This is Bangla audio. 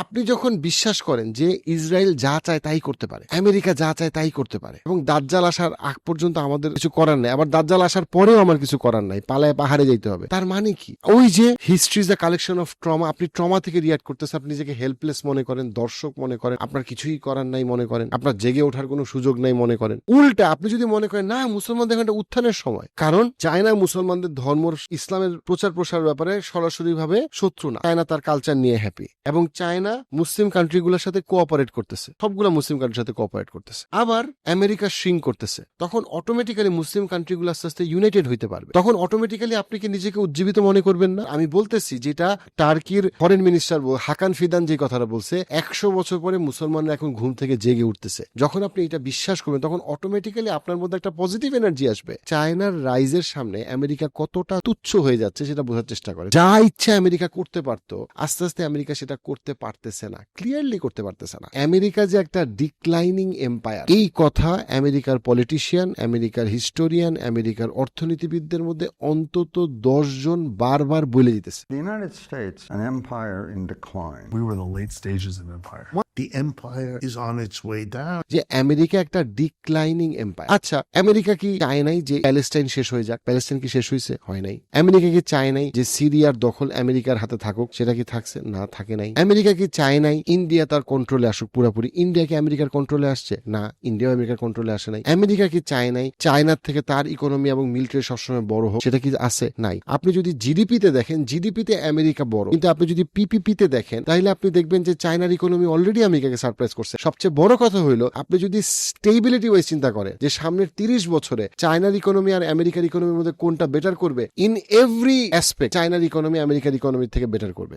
আপনি যখন বিশ্বাস করেন যে ইসরায়েল যা চায় তাই করতে পারে, আমেরিকা যা চায় তাই করতে পারে, এবং দাজ্জাল আসার আগ পর্যন্ত আমাদের কিছু করার নাই, আবার দাজ্জাল আসার পরেও আমার কিছু করার নাই, পালায় পাহাড়ে যাইতে হবে, তার মানে কি? ওই যে history is the collection of trauma, আপনি ট্রমা থেকে রিয়াক্ট করতেছেন, আপনি নিজেকে হেল্পলেস মনে করেন, দর্শক মনে করেন, আপনার কিছুই করার নাই মনে করেন, আপনার জেগে ওঠার কোনো সুযোগ নাই মনে করেন। উল্টা আপনি যদি মনে করেন না মুসলমানদের এখন একটা উত্থানের সময়, কারণ চায়না মুসলমানদের ধর্ম ইসলামের প্রচার প্রসার ব্যাপারে সরাসরি ভাবে শত্রু না, চায়না তার কালচার নিয়ে হ্যাপি, এবং চায়না মুসলিম কান্ট্রিগুলোর সাথে কোঅপারেট করতেছে, সবগুলো মুসলিম কান্ট্রির সাথে কোঅপারেট করতেছে, আবার আমেরিকা শ্রিঙ্ক করতেছে, তখন অটোমেটিক্যালি মুসলিম কান্ট্রিগুলো আস্তে আস্তে ইউনাইটেড হইতে পারবে। তখন অটোমেটিক্যালি আপনি কি নিজেকে উজ্জীবিত মনে করবেন না? আমি বলতেছি যেটা টার্কির ফরেন মিনিস্টার হাকান ফিদান যে কথাটা বলছে, 100 বছর পরে মুসলমানরা এখন ঘুম থেকে জেগে উঠতেছে। যখন আপনি এটা বিশ্বাস করবেন তখন অটোমেটিক্যালি আপনার মধ্যে একটা পজিটিভ এনার্জি আসবে। চায়নার রাইজের সামনে আমেরিকা কতটা তুচ্ছ হয়ে যাচ্ছে সেটা বোঝার চেষ্টা করে। যা ইচ্ছা আমেরিকা করতে পারতো, আস্তে আস্তে আমেরিকা সেটা করতে পারতেছে না, ক্লিয়ারলি করতে পারতেছে না। আমেরিকা যে একটা ডিক্লাইনিং এম্পায়ার, এই কথা আমেরিকার পলিটিশিয়ান, আমেরিকার হিস্টোরিয়ান, আমেরিকার অর্থনীতিবিদদের মধ্যে অন্তত 10 জন বারবার বলে দিতেছে। The United States, an empire in decline. We were in the late stages of empire. The empire is on its way down. যে আমেরিকা একটা ডিক্লাইনিং এম্পায়ার। আচ্ছা, আমেরিকা কি চায় নাই যে প্যালেস্টাইন শেষ হয়ে যাক? প্যালেস্টাইন কি শেষ হয়েছে? হয় নাই। আমেরিকা কি চায় নাই যে সিরিয়ার দখল আমেরিকার হাতে থাকুক? সেটা কি থাকছে? না, থাকে নাই। আমেরিকা কি চায় নাই ইন্ডিয়া তার কন্ট্রোলে আসুক পুরোপুরি? ইন্ডিয়া কি আমেরিকার কন্ট্রোলে আসছে? না, ইন্ডিয়াও আমেরিকার কন্ট্রোলে আসে নাই। আমেরিকা কি চায় নাই চায়নার থেকে তার ইকোনমি এবং মিলিটারি সবসময় বড় হোক? সেটা কি আছে? নাই। আপনি যদি জিডিপিতে দেখেন, জিডিপিতে আমেরিকা বড়, কিন্তু আপনি যদি পিপিপিতে দেখেন তাহলে আপনি দেখবেন যে চায়নার ইকোনমি অলরেডি আমেরিকাকে সারপ্রাইজ করছে। সবচেয়ে বড় কথা হইলো, আপনি যদি স্টেবিলিটি ওয়াইজ চিন্তা করেন যে সামনের 30 বছরে চায়নার ইকোনমি আর আমেরিকার ইকোনমির মধ্যে কোনটা বেটার করবে, ইন এভরি অ্যাসপেক্ট চায়নার ইকোনমি আমেরিকার ইকোনমির থেকে বেটার করবে।